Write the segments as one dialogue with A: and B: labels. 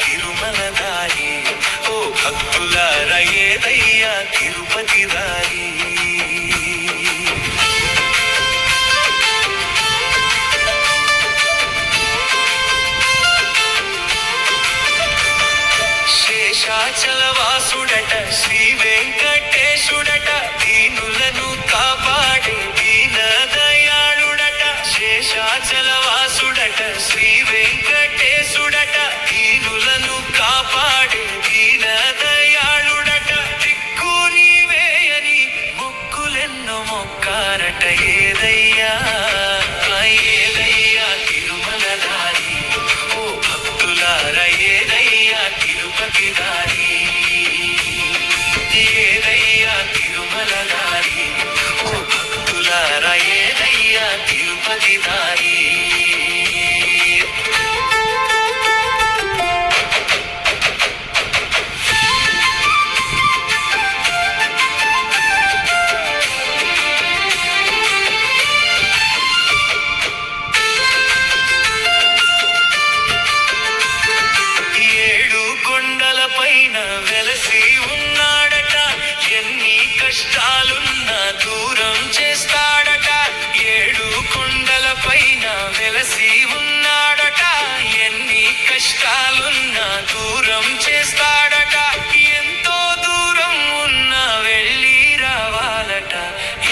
A: తిరుమల దారి, ఓ భక్తులార ఏదయ్యా తిరుపతి దారి. శేషాచలవాసుడట శ్రీ వెంకటేశుడట, దీనులను కాపాడే దీనదయాళుడట. శేషాచలవాసుడట శ్రీ వెంకటేశుడట, దీనులను కాపాడే దీనదయాళుడట. దిక్కు నీవేయని మొక్కులెన్నో మొక్కారట ఏదయ్యా ఏదయ్యా తిరుమల దారి, ఓ భక్తులార ఏదయ్యా తిరుపతి దారి. ఏదయ్యా తిరుమల దారి, ఓ భక్తులార ఏదయ్యా తిరుపతి దారి. పైన వెలసి ఉన్నాడట, ఎన్ని కష్టాలున్నా దూరం చేస్తాడట. ఏడు కొండల పైన వెలసి ఉన్నాడట, ఎన్ని కష్టాలున్నా దూరం చేస్తాడట. ఎంతో దూరం ఉన్నా వెళ్ళి రావాలట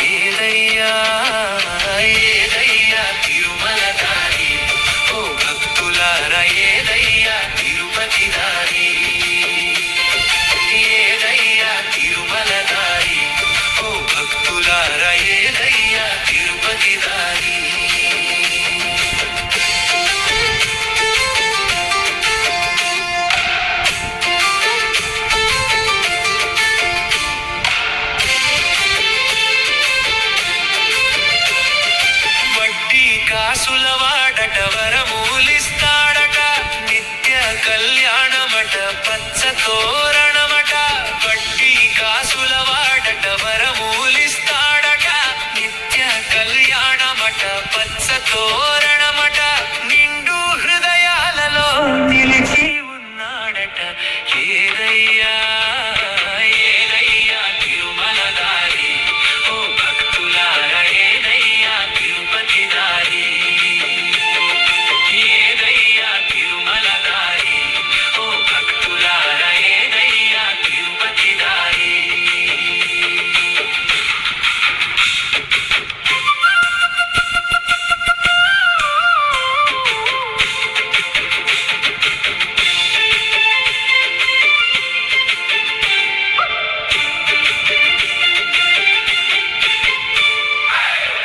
A: ఏదయ్యా ఏదయ్యా తిరుమల దారి, ఓ భక్తులార ఏదయ్యా తిరుపతి దారి. ఏదయ్యా తిరుమల దారి, ఓ భక్తులార ఏదయ్యా తిరుపతి దారి. వడ్డీ కాసుల వాడట వరమూలిస్తాడట, నిత్య కళ్యాణమట పచ్చ తోరణమట. వడ్డీ కాసుల వాడట వరమూలిస్తాడట, నిత్య కళ్యాణమట పచ్చ తోరణమట. నిండు హృదయాలలో నిలిచి ఉన్నాడట ఏదయ్యా ఏదయ్యా తిరుమల దారి, ఓ భక్తులార ఏదయ్యా తిరుపతి దారి. ఏదయ్యా తిరుమల దారి, ఓ భక్తులార ఏదయ్యా తిరుపతి దారి.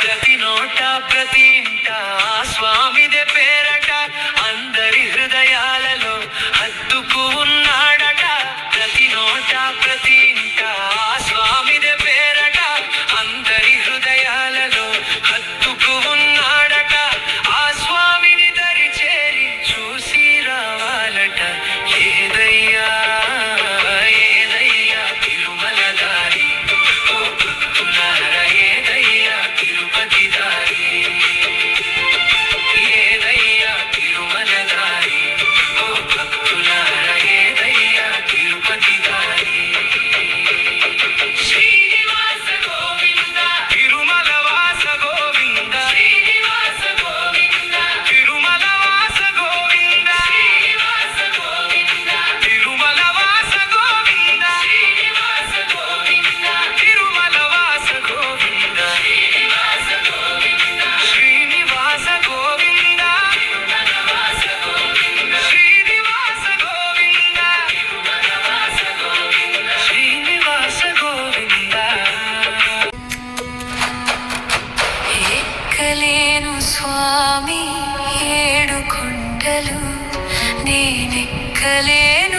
A: ప్రతి నోట ప్రతి ఇంట స్వామిదే పేరట, అందరి హృదయాలలో హత్తుకు ఉన్నాడట. ప్రతి నోట ప్రతి ఇంట స్వామిదే పేరట, అందరి హృదయాలలో హత్తుకు ఉన్నాడట. ఆ స్వామిని దరి చేరి చూసి రావాలట ఏదయ్యా ఏదయ్యా తిరుమల దారి, ఓ భక్తులార ఏదయ్యా తిరుపతి దారి. ఏదయ్యా తిరుమల దారి, ఓ భక్తులార ఏదయ్యా తిరుపతి దారి. శ్రీనివాస గోవింద తిరుమల వాస గోవింద, శ్రీనివాస గోవింద తిరుమల వాస గోవింద, శ్రీనివాస గోవింద తిరుమల వాస గోవింద, శ్రీనివాస గోవింద తిరుమల వాస గోవింద, శ్రీనివాస గోవింద శ్రీనివాస గోవింద తిరుమల వాస గోవింద, శ్రీనివాస గోవింద తిరుమల వాస గోవింద, శ్రీనివాస గోవింద. ఎక్కలేను స్వామి ఏడు కొండలు, నేనెక్కలేను